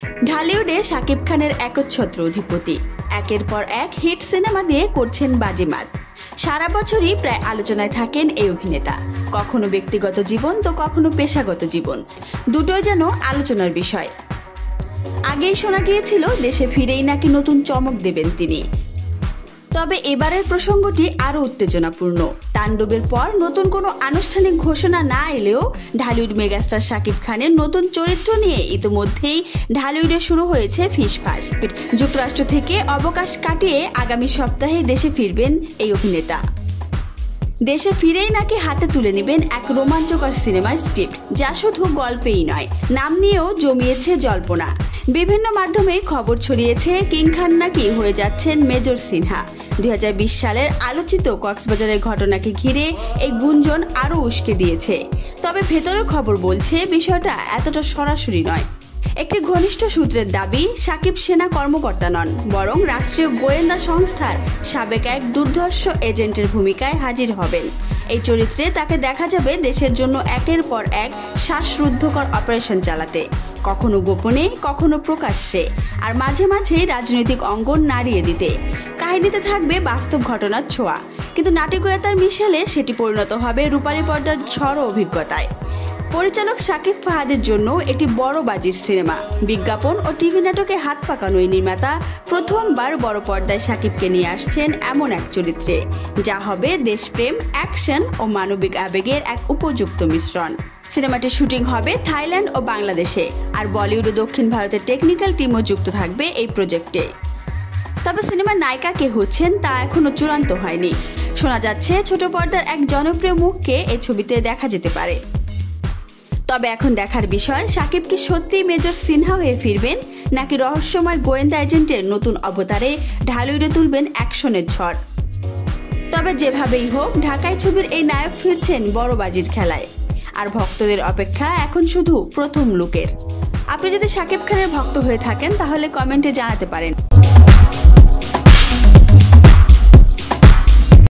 ঢালিউডে শাকিব খানের একচ্ছত্র অধিপতি, একের পর এক হিট সিনেমা দিয়ে করছেন বাজিমাত। সারা বছরই প্রায় আলোচনায় থাকেন এই অভিনেতা। কখনো ব্যক্তিগত জীবন তো কখনো পেশাগত জীবন, দুটোই যেন আলোচনার বিষয়। আগেই শোনা গিয়েছিল দেশে ফিরেই নাকি নতুন চমক দেবেন তিনি। তবে এবারের প্রসঙ্গটি আরও উত্তেজনাপূর্ণ। তাণ্ডবের পর নতুন কোনো আনুষ্ঠানিক ঘোষণা না এলেও ঢালিউড মেগাস্টার শাকিব খানের নতুন চরিত্র নিয়ে ইতিমধ্যেই ঢালিউডে শুরু হয়েছে ফিসফাস। যুক্তরাষ্ট্র থেকে অবকাশ কাটিয়ে আগামী সপ্তাহে দেশে ফিরবেন এই অভিনেতা। দেশে ফিরেই নাকি হাতে তুলে নেবেন এক রোমাঞ্চকর সিনেমার স্ক্রিপ্ট, যা শুধু গল্পেই নয়, নাম নিয়েও জমিয়েছে জল্পনা। বিভিন্ন মাধ্যমে খবর ছড়িয়েছে কিং খান নাকি হয়ে যাচ্ছেন মেজর সিনহা। 2020 সালের আলোচিত কক্সবাজারের ঘটনাকে ঘিরে এই গুঞ্জন আরও উস্কে দিয়েছে। তবে ভেতরের খবর বলছে বিষয়টা এতটা সরাসরি নয়। একটি ঘনিষ্ঠ সূত্রের দাবি, শাকিব সেনা কর্মকর্তা নন, বরং রাষ্ট্রীয় গোয়েন্দা সংস্থার সাবেক এক দুর্ধর্ষ এজেন্টের ভূমিকায় হাজির হবেন। এই চরিত্রে তাকে দেখা যাবে দেশের জন্য একের পর এক শ্বাসরুদ্ধকর অপারেশন চালাতে, কখনো গোপনে কখনো প্রকাশ্যে, আর মাঝে মাঝে রাজনৈতিক অঙ্গন নাড়িয়ে দিতে। কাহিনীতে থাকবে বাস্তব ঘটনার ছোঁয়া, কিন্তু নাটকীয়তার মিশেলে সেটি পরিণত হবে রূপালী পর্দার ঝড় অভিজ্ঞতায়। পরিচালক শাকিব ফাহাদের জন্য এটি বড় বাজির সিনেমা। বিজ্ঞাপন ও টিভি নাটকে হাত পাকানো এই নির্মাতা প্রথমবার বড় পর্দায় শাকিবকে নিয়ে আসছেন এমন এক চরিত্রে, যা হবে দেশপ্রেম, অ্যাকশন ও মানবিক আবেগের এক উপযুক্ত মিশ্রণ। সিনেমাটির শুটিং হবে থাইল্যান্ড ও বাংলাদেশে, আর বলিউড ও দক্ষিণ ভারতের টেকনিক্যাল টিমও যুক্ত থাকবে এই প্রজেক্টে। তবে সিনেমার নায়িকা কে হচ্ছেন তা এখনো চূড়ান্ত হয়নি। শোনা যাচ্ছে ছোট পর্দার এক জনপ্রিয় মুখকে এই ছবিতে দেখা যেতে পারে। তবে এখন দেখার বিষয়, শাকিব কি সত্যিই মেজর সিনহা হয়ে ফিরবেন, নাকি রহস্যময় গোয়েন্দা এজেন্টের নতুন অবতারে ঢালিউডে তুলবেন অ্যাকশনের ঝড়। তবে যেভাবেই হোক, ঢাকায় ছবির এই নায়ক ফিরছেন বড় বাজির খেলায়, আর ভক্তদের অপেক্ষা এখন শুধু প্রথম লুকের। আপনি যদি শাকিব খানের ভক্ত হয়ে থাকেন তাহলে কমেন্টে জানাতে পারেন।